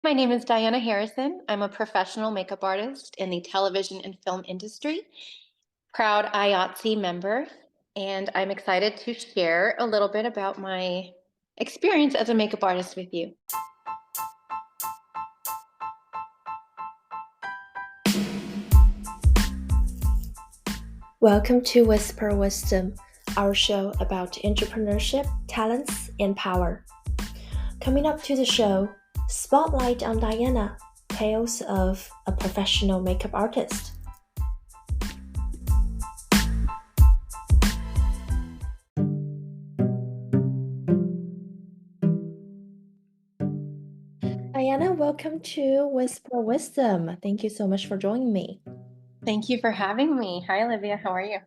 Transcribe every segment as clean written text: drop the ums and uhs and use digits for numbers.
My name is Diana Harrison. I'm a professional makeup artist in the television and film industry, proud IATSE member, and I'm excited to share a little bit about my experience as a makeup artist with you. Welcome to Whisper Wisdom, our show about entrepreneurship, talents, and power. Coming up to the show, Spotlight on Diana, Tales of a Professional Makeup Artist. Diana, welcome to Whisper Wisdom. Thank you so much for joining me. Thank you for having me. Hi, Olivia. How are you?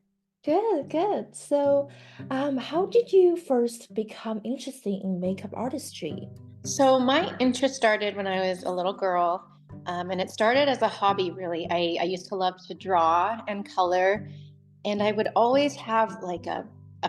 Good, good. So, how did you first become interested in makeup artistry? So, my interest started when I was a little girl, and it started as a hobby, really. I used to love to draw and color, and I would always have like a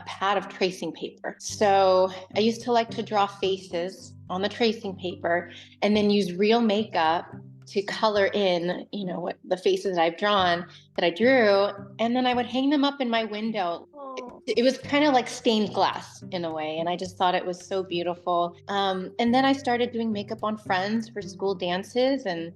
pad of tracing paper. So I used to like to draw faces on the tracing paper and then use real makeup to color in, what the faces that I've drawn that I drew. And then I would hang them up in my window. Oh. It was kind of like stained glass in a way. And I just thought it was so beautiful. And then I started doing makeup on friends for school dances. And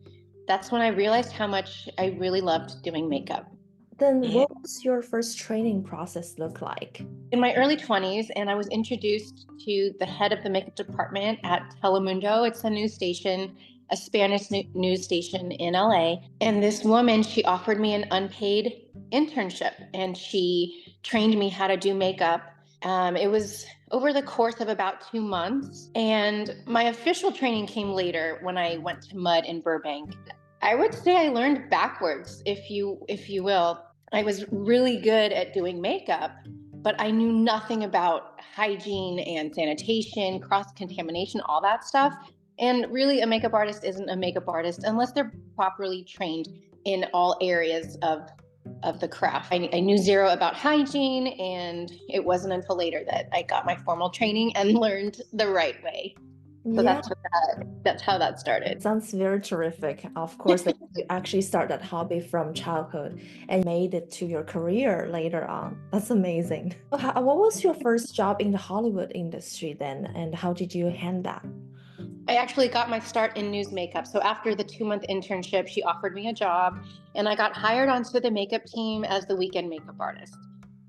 that's when I realized how much I really loved doing makeup. Then what was your first training process look like? In my early 20s, and I was introduced to the head of the makeup department at Telemundo. It's a news station, a Spanish news station in LA. And this woman, she offered me an unpaid internship and she trained me how to do makeup. It was over the course of about 2 months. And my official training came later when I went to Mud in Burbank. I would say I learned backwards, if you will. I was really good at doing makeup, but I knew nothing about hygiene and sanitation, cross contamination, all that stuff. And really, a makeup artist isn't a makeup artist unless they're properly trained in all areas of the craft. I knew zero about hygiene, and it wasn't until later that I got my formal training and learned the right way. So Yeah, that's how that started. sounds very terrific. Of course, that you actually start that hobby from childhood and made it to your career later on. That's amazing. What was your first job in the Hollywood industry then, and how did you handle that? I actually got my start in news makeup. So after the 2 month internship, she offered me a job and I got hired onto the makeup team as the weekend makeup artist.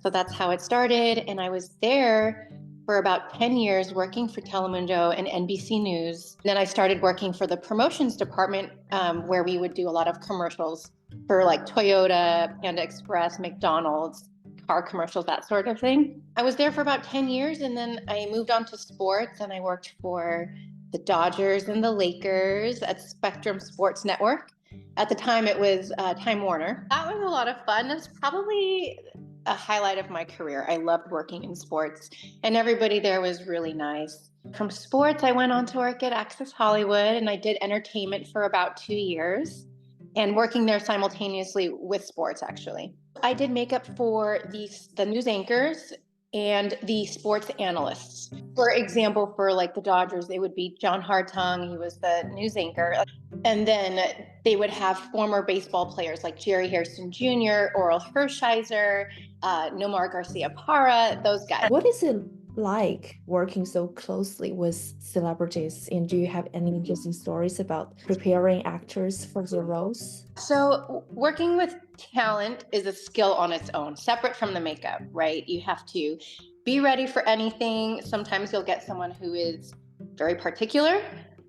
So that's how it started. And I was there for about 10 years working for Telemundo and NBC News. Then I started working for the promotions department, where we would do a lot of commercials for like Toyota, Panda Express, McDonald's, car commercials, that sort of thing. I was there for about 10 years and then I moved on to sports and I worked for the Dodgers and the Lakers at Spectrum Sports Network. At the time, it was Time Warner. That was a lot of fun. That's probably a highlight of my career. I loved working in sports, and everybody there was really nice. From sports, I went on to work at Access Hollywood, and I did entertainment for about 2 years, and working there simultaneously with sports, actually. I did makeup for the news anchors and the sports analysts. For example, for like the Dodgers, it would be John Hartung, he was the news anchor. And then they would have former baseball players like Jerry Harrison Jr., Oral Hershiser, Nomar Garcia Parra, those guys. What is it like working so closely with celebrities? And do you have any interesting stories about preparing actors for their roles? So, working with talent is a skill on its own, separate from the makeup, right? You have to be ready for anything. Sometimes you'll get someone who is very particular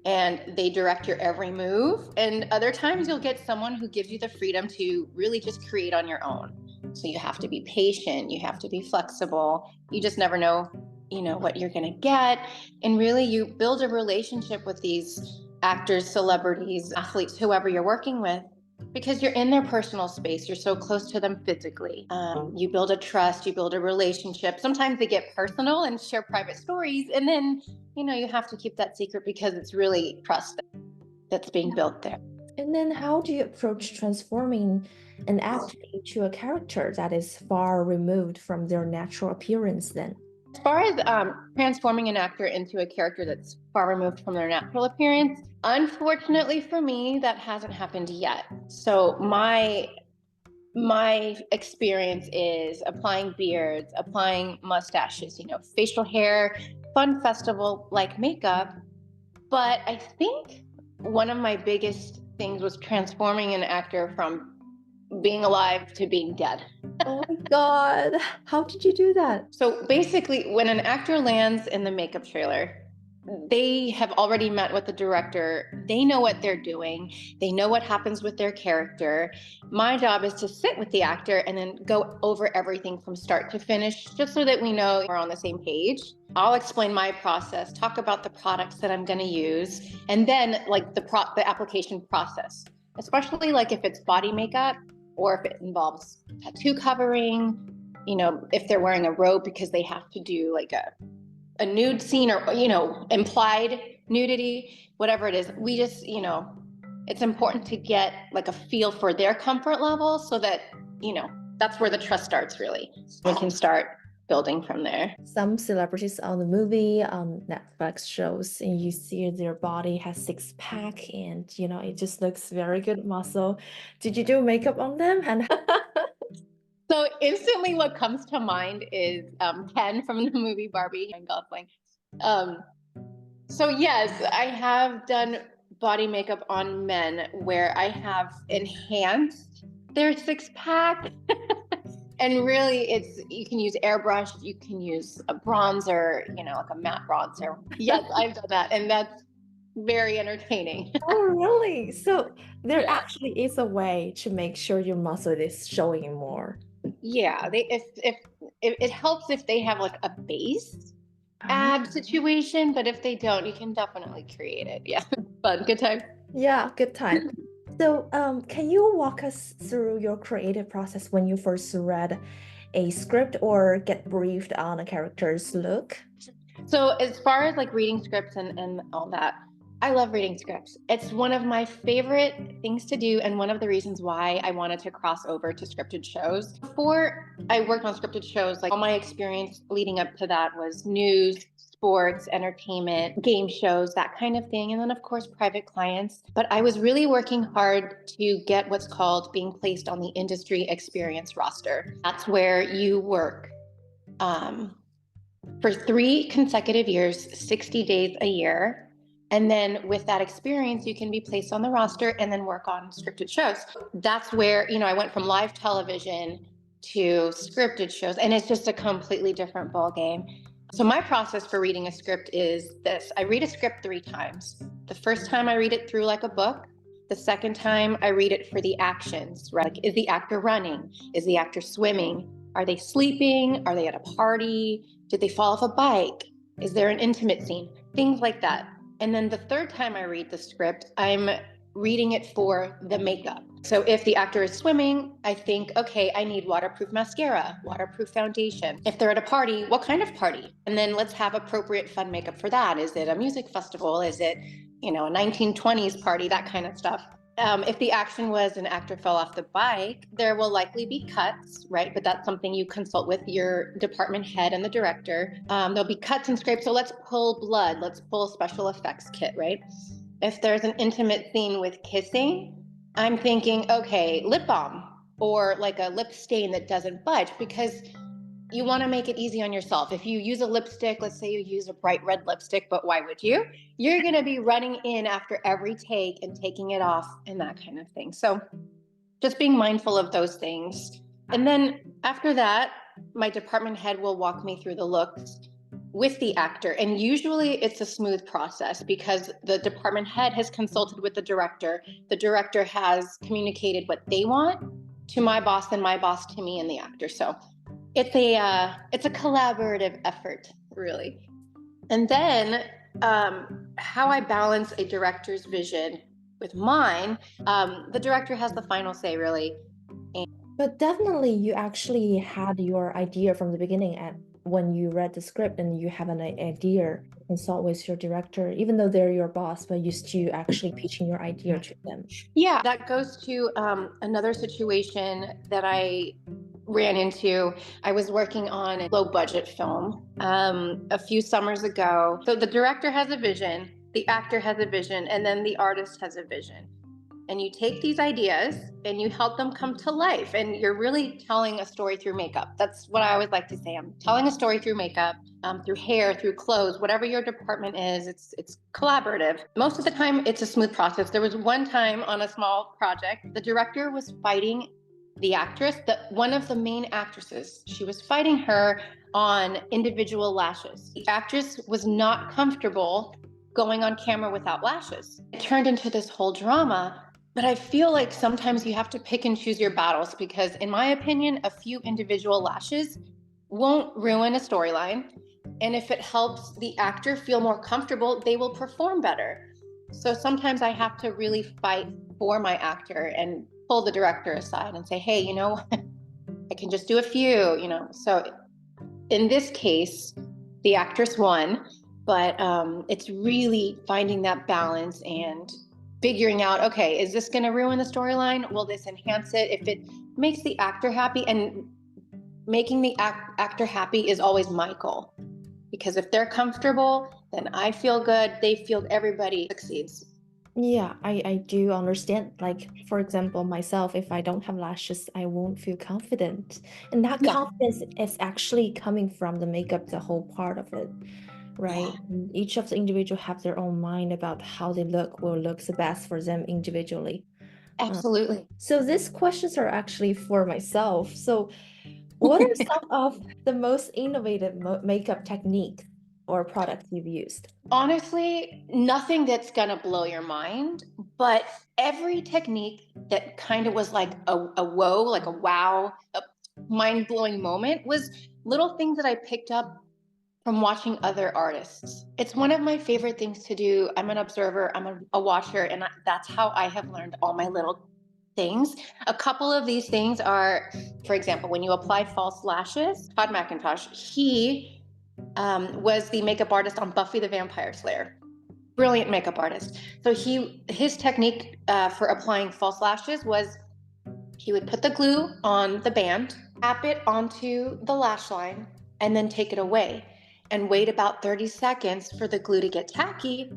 and they direct your every move. And other times you'll get someone who gives you the freedom to really just create on your own. So, you have to be patient, you have to be flexible. You just never know, what you're going to get. And really, you build a relationship with these actors, celebrities, athletes, whoever you're working with, because you're in their personal space. You're so close to them physically. You build a trust, you build a relationship. Sometimes they get personal and share private stories. And then, you have to keep that secret because it's really trust that's being built there. And then how do you approach transforming an actor into a character that is far removed from their natural appearance then? far as transforming an actor into a character that's far removed from their natural appearance, unfortunately for me, that hasn't happened yet. So my experience is applying beards, applying mustaches, facial hair, fun festival like makeup. But I think one of my biggest things was transforming an actor from being alive to being dead. Oh my God. How did you do that? So basically, when an actor lands in the makeup trailer, they have already met with the director. They know what they're doing. They know what happens with their character. My job is to sit with the actor and then go over everything from start to finish, just so that we know we're on the same page. I'll explain my process, talk about the products that I'm going to use, and then like the application process, especially like if it's body makeup or if it involves tattoo covering, if they're wearing a robe because they have to do like a nude scene or, implied nudity, whatever it is. We just, it's important to get like a feel for their comfort level so that, that's where the trust starts really. We can start building from there. Some celebrities on the movie, on Netflix shows, and you see their body has six pack and, it just looks very good muscle. Did you do makeup on them? And So instantly what comes to mind is Ken from the movie Barbie and Gosling. So yes, I have done body makeup on men where I have enhanced their six pack. And really you can use airbrush, you can use a bronzer, like a matte bronzer. Yes, I've done that. And that's very entertaining. oh, really? So there Yeah. actually is a way to make sure your muscle is showing more. Yeah, if it helps if they have like a base ab situation, but if they don't, you can definitely create it. Yeah, fun, good time. Yeah, good time. So, can you walk us through your creative process when you first read a script or get briefed on a character's look? So as far as like reading scripts and all that, I love reading scripts. It's one of my favorite things to do and one of the reasons why I wanted to cross over to scripted shows. Before I worked on scripted shows, like all my experience leading up to that was news, sports, entertainment, game shows, that kind of thing. And then of course, private clients. But I was really working hard to get what's called being placed on the industry experience roster. That's where you work for 3 consecutive years, 60 days a year. And then with that experience, you can be placed on the roster and then work on scripted shows. That's where, I went from live television to scripted shows, and it's just a completely different ballgame. So my process for reading a script is this. I read a script 3 times. The first time I read it through like a book. The second time I read it for the actions, right? Like, is the actor running? Is the actor swimming? Are they sleeping? Are they at a party? Did they fall off a bike? Is there an intimate scene? Things like that. And then the third time I read the script, I'm reading it for the makeup. So if the actor is swimming, I think, okay, I need waterproof mascara, waterproof foundation. If they're at a party, what kind of party? And then let's have appropriate fun makeup for that. Is it a music festival? Is it, a 1920s party, that kind of stuff. If the action was an actor fell off the bike, there will likely be cuts, right? But that's something you consult with your department head and the director. There'll be cuts and scrapes. So let's pull blood. Let's pull a special effects kit, right? If there's an intimate scene with kissing, I'm thinking, okay, lip balm or like a lip stain that doesn't budge, because you want to make it easy on yourself. If you use a lipstick, let's say you use a bright red lipstick, but why would you? You're going to be running in after every take and taking it off and that kind of thing. So just being mindful of those things. And then after that, my department head will walk me through the looks with the actor. And usually it's a smooth process because the department head has consulted with the director. The director has communicated what they want to my boss and my boss to me and the actor. So it's a collaborative effort, really. And then how I balance a director's vision with mine, the director has the final say, really. But definitely, you actually had your idea from the beginning when you read the script and you have an idea, consult with your director, even though they're your boss, but you still actually pitching your idea to them. Yeah, that goes to another situation that I ran into. I was working on a low budget film a few summers ago. So the director has a vision, the actor has a vision, and then the artist has a vision. And you take these ideas and you help them come to life. And you're really telling a story through makeup. That's what I always like to say. I'm telling a story through makeup, through hair, through clothes, whatever your department is. It's collaborative. Most of the time, it's a smooth process. There was one time on a small project, the director was fighting the actress, one of the main actresses. She was fighting her on individual lashes. The actress was not comfortable going on camera without lashes. It turned into this whole drama. But I feel like sometimes you have to pick and choose your battles because, in my opinion, a few individual lashes won't ruin a storyline. And if it helps the actor feel more comfortable, they will perform better. So sometimes I have to really fight for my actor and pull the director aside and say, hey, I can just do a few, So in this case, the actress won, but it's really finding that balance and figuring out, okay, is this going to ruin the storyline? Will this enhance it? If it makes the actor happy, and making the actor happy is always my goal. Because if they're comfortable, then I feel good, they feel, everybody succeeds. Yeah, I do understand. Like, for example, myself, if I don't have lashes, I won't feel confident. And that Yeah. confidence is actually coming from the makeup, the whole part of it, right? Yeah, And each of the individual have their own mind about how they look, what looks the best for them individually. Uh, absolutely. so these questions are actually for myself. So what are some of the most innovative makeup techniques or products you've used? Honestly, nothing that's gonna blow your mind, but every technique that kind of was like a whoa, like a wow, a mind-blowing moment was little things that I picked up from watching other artists. It's one of my favorite things to do. I'm an observer, I'm a watcher, and that's how I have learned all my little things. A couple of these things are, for example, when you apply false lashes, Todd McIntosh, he was the makeup artist on Buffy the Vampire Slayer. Brilliant makeup artist. So his technique for applying false lashes was he would put the glue on the band, tap it onto the lash line, and then take it away and wait about 30 seconds for the glue to get tacky.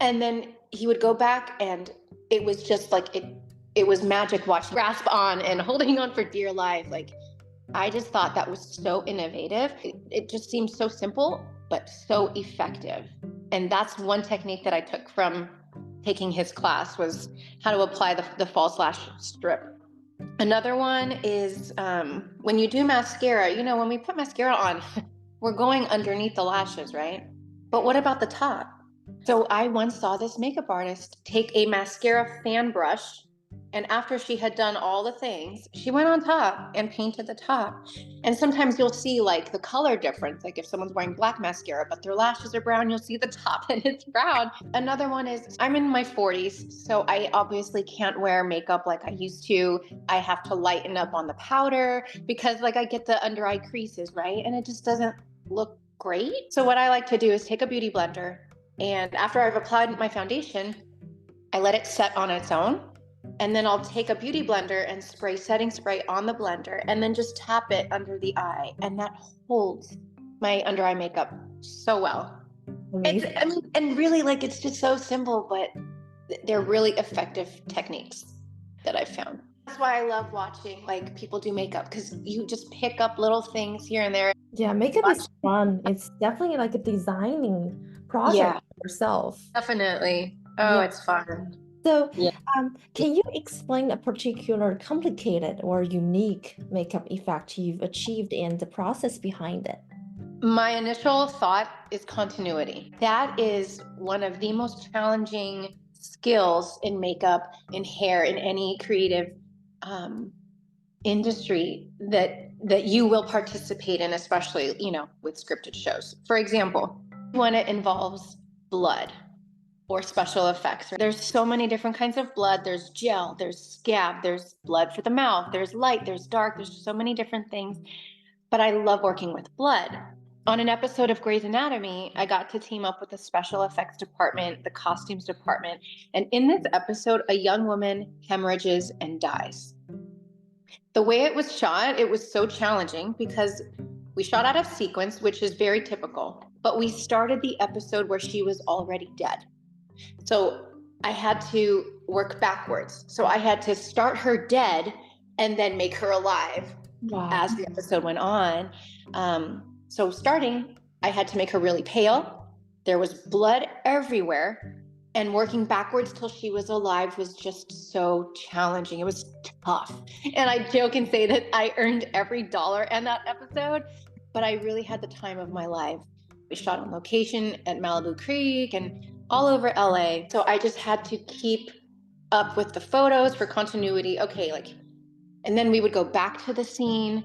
And then he would go back, and it was just like it was magic watching grasp on and holding on for dear life. Like, I just thought that was so innovative. It just seems so simple, but so effective. And that's one technique that I took from taking his class, was how to apply the false lash strip. Another one is when you do mascara, when we put mascara on, we're going underneath the lashes, right? But what about the top? So I once saw this makeup artist take a mascara fan brush, and after she had done all the things, she went on top and painted the top. And sometimes you'll see like the color difference, like if someone's wearing black mascara but their lashes are brown, you'll see the top and it's brown. Another one is, I'm in my 40s, so I obviously can't wear makeup like I used to. I have to lighten up on the powder because like I get the under eye creases, right? And it just doesn't look great. So what I like to do is take a beauty blender, and after I've applied my foundation, I let it set on its own. And then I'll take a beauty blender and spray setting spray on the blender and then just tap it under the eye. And that holds my under eye makeup so well. Amazing. And really, like, it's just so simple, but they're really effective techniques that I've found. That's why I love watching like people do makeup, because you just pick up little things here and there. Yeah, makeup is fun. It's definitely like a designing project Yeah, yourself. definitely. Oh, Yeah. it's fun. So, Yeah. can you explain a particular complicated or unique makeup effect you've achieved and the process behind it? My initial thought is continuity. That is one of the most challenging skills in makeup, in hair, in any creative um, industry that you will participate in, especially with scripted shows. For example, when it involves blood or special effects, there's so many different kinds of blood. There's gel, there's scab, there's blood for the mouth, there's light, there's dark, there's so many different things. But I love working with blood. On an episode of Grey's Anatomy, I got to team up with the special effects department, the costumes department. And in this episode, a young woman hemorrhages and dies. The way it was shot, it was so challenging because we shot out of sequence, which is very typical, but we started the episode where she was already dead. So I had to work backwards. So I had to start her dead and then make her alive Wow. as the episode went on. So starting, I had to make her really pale. There was blood everywhere. And working backwards till she was alive was just so challenging. It was tough. And I joke and say that I earned every dollar in that episode, but I really had the time of my life. We shot on location at Malibu Creek and all over LA. So I just had to keep up with the photos for continuity. Okay, like, and then we would go back to the scene.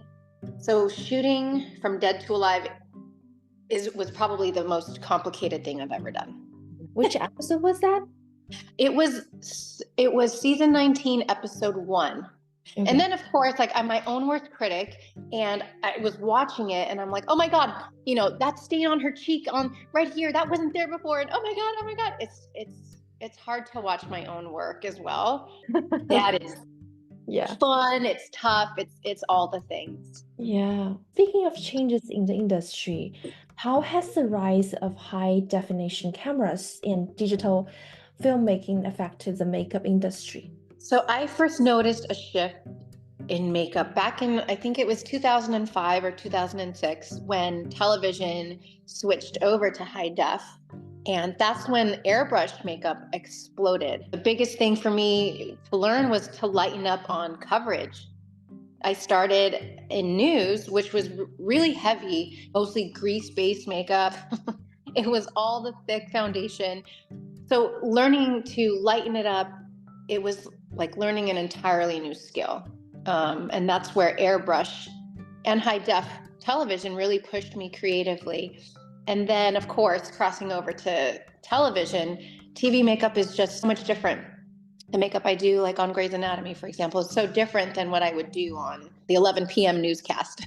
So shooting from dead to alive was probably the most complicated thing I've ever done. Which episode was that? It was season 19, episode 1. Okay. And then, of course, like, I'm my own worst critic, and I was watching it, and I'm like, oh my God, that stain on her cheek on right here, that wasn't there before, and oh my God, it's hard to watch my own work as well. That is fun, it's tough, it's all the things. Yeah. Speaking of changes in the industry, how has the rise of high definition cameras and digital filmmaking affected the makeup industry? So I first noticed a shift in makeup back in, I think it was 2005 or 2006, when television switched over to high def. And that's when airbrush makeup exploded. The biggest thing for me to learn was to lighten up on coverage. I started in news, which was really heavy, mostly grease-based makeup. It was all the thick foundation. So learning to lighten it up, it was like learning an entirely new skill. And that's where airbrush and high def television really pushed me creatively. And then, of course, crossing over to television, TV makeup is just so much different. The makeup I do, like on Grey's Anatomy, for example, is so different than what I would do on the 11 p.m. newscast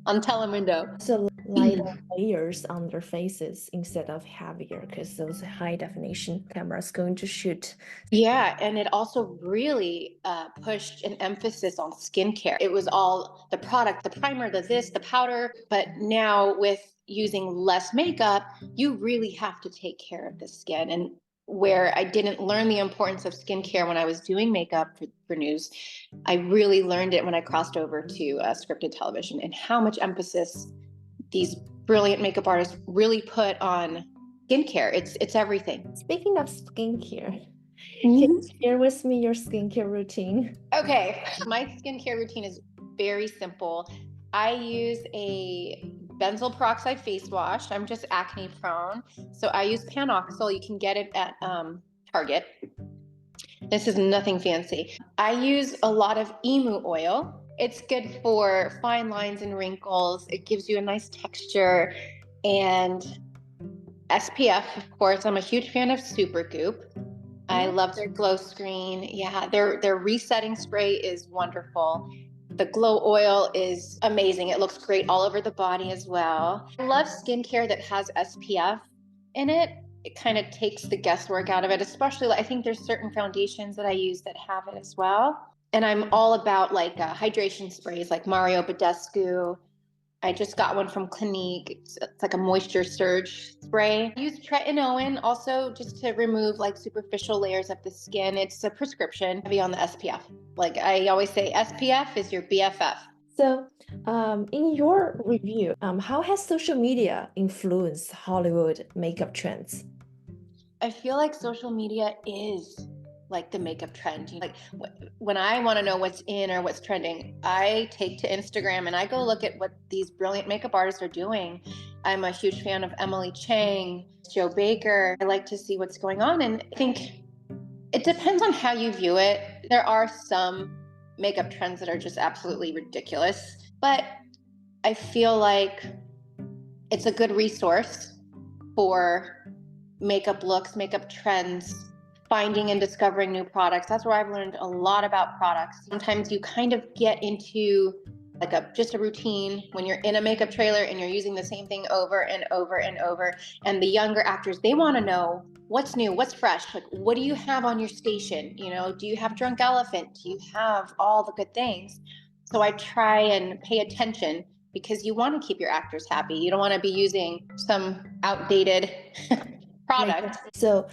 on Telemundo. So lighter layers on their faces instead of heavier, because those high definition cameras going to shoot. Yeah, and it also really pushed an emphasis on skincare. It was all the product, the primer, the this, the powder. But now with using less makeup, you really have to take care of the skin. And where I didn't learn the importance of skincare when I was doing makeup for news, I really learned it when I crossed over to scripted television, and how much emphasis these brilliant makeup artists really put on skincare. It's everything. Speaking of skincare, can you share with me your skincare routine? Okay, my skincare routine is very simple. I use a benzoyl peroxide face wash. I'm just acne prone, so I use Panoxyl. You can get it at Target. This is nothing fancy. I use a lot of emu oil. It's good for fine lines and wrinkles. It gives you a nice texture. And SPF, of course. I'm a huge fan of Supergoop. I love their glow screen. Yeah, their resetting spray is wonderful. The glow oil is amazing. It looks great all over the body as well. I love skincare that has SPF in it. It kind of takes the guesswork out of it, especially I think there's certain foundations that I use that have it as well. And I'm all about like hydration sprays like Mario Badescu. I just got one from Clinique. It's like a moisture surge spray. I use tretinoin also just to remove like superficial layers of the skin. It's a prescription, heavy on the SPF. Like I always say, SPF is your BFF. So, in your review, how has social media influenced Hollywood makeup trends? I feel like social media is like the makeup trend. Like when I want to know what's in or what's trending, I take to Instagram and I go look at what these brilliant makeup artists are doing. I'm a huge fan of Emily Chang, Joe Baker. I like to see what's going on, and I think it depends on how you view it. There are some makeup trends that are just absolutely ridiculous, but I feel like it's a good resource for makeup looks, makeup trends, finding and discovering new products. That's where I've learned a lot about products. Sometimes you kind of get into like just a routine when you're in a makeup trailer and you're using the same thing over and over and over. And the younger actors, they want to know what's new, what's fresh, like what do you have on your station, do you have drunk elephant, do you have all the good things? So I try and pay attention because you want to keep your actors happy. You don't want to be using some outdated product. So,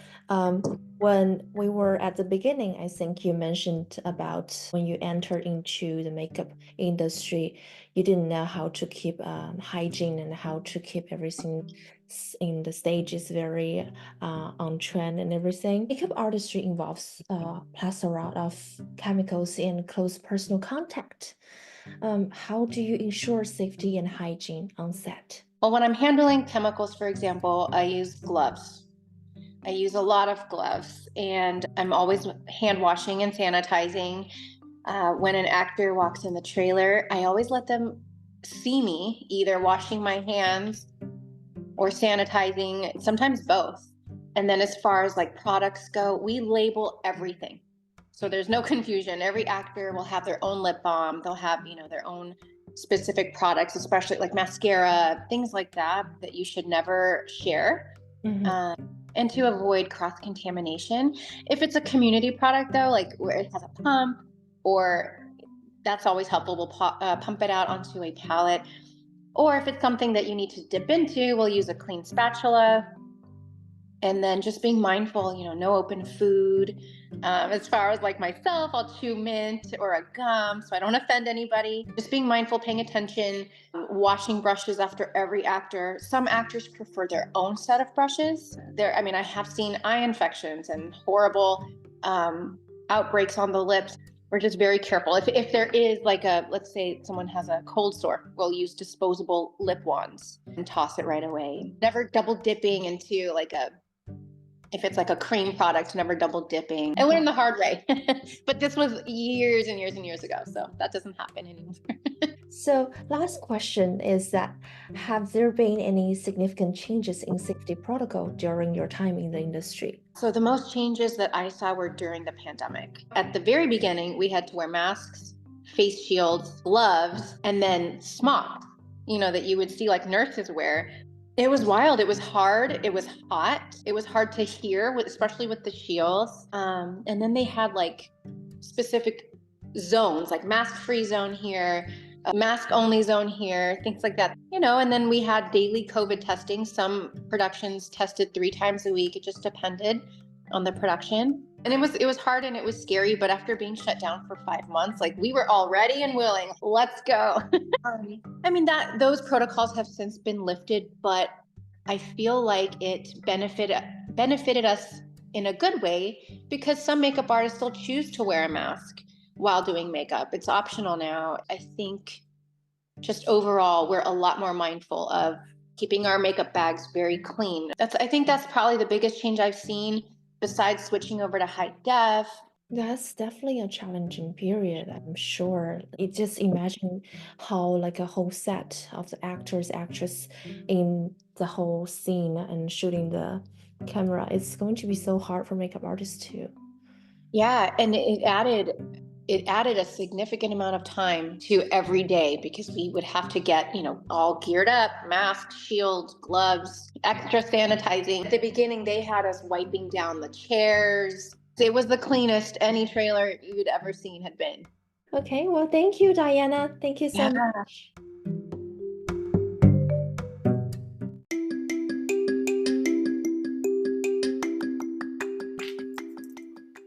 when we were at the beginning, I think you mentioned about when you entered into the makeup industry, you didn't know how to keep hygiene and how to keep everything in the stages very on trend and everything. Makeup artistry involves a plethora of chemicals and close personal contact. How do you ensure safety and hygiene on set? Well, when I'm handling chemicals, for example, I use gloves. I use a lot of gloves, and I'm always hand washing and sanitizing. When an actor walks in the trailer, I always let them see me either washing my hands or sanitizing, sometimes both. And then as far as like products go, we label everything. So there's no confusion. Every actor will have their own lip balm. They'll have, their own specific products, especially like mascara, things like that you should never share. And to avoid cross-contamination. If it's a community product though, like where it has a pump, or that's always helpful, we'll pump it out onto a palette. Or if it's something that you need to dip into, we'll use a clean spatula. And then just being mindful, no open food. As far as like myself, I'll chew mint or a gum so I don't offend anybody. Just being mindful, paying attention, washing brushes after every actor. Some actors prefer their own set of brushes. I have seen eye infections and horrible outbreaks on the lips. We're just very careful. If there is like let's say someone has a cold sore, we'll use disposable lip wands and toss it right away. Never double dipping into if it's like a cream product, never double dipping. I learned the hard way, but this was years and years and years ago, so that doesn't happen anymore. So, last question is that have there been any significant changes in safety protocol during your time in the industry? So the most changes that I saw were during the pandemic. At the very beginning, we had to wear masks, face shields, gloves, and then smocks, that you would see like nurses wear. It was wild. It was hard. It was hot. It was hard to hear, especially with the shields. And then they had like specific zones, like mask-free zone here, a mask-only zone here, things like that. And then we had daily COVID testing. Some productions tested 3 times a week. It just depended on the production. And it was hard and it was scary, but after being shut down for 5 months, like we were all ready and willing. Let's go. Those protocols have since been lifted, but I feel like it benefited us in a good way because some makeup artists still choose to wear a mask while doing makeup. It's optional now. I think just overall, we're a lot more mindful of keeping our makeup bags very clean. I think that's probably the biggest change I've seen besides switching over to high def. That's definitely a challenging period, I'm sure. It just imagine how like a whole set of the actors, actress in the whole scene and shooting the camera. It's going to be so hard for makeup artists too. Yeah, and it added a significant amount of time to every day because we would have to get, all geared up, mask, shield, gloves, extra sanitizing. At the beginning, they had us wiping down the chairs. It was the cleanest any trailer you'd ever seen had been. Okay, well, thank you, Diana. Thank you so much.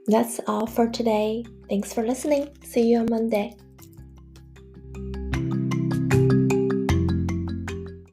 That's all for today. Thanks for listening. See you on Monday.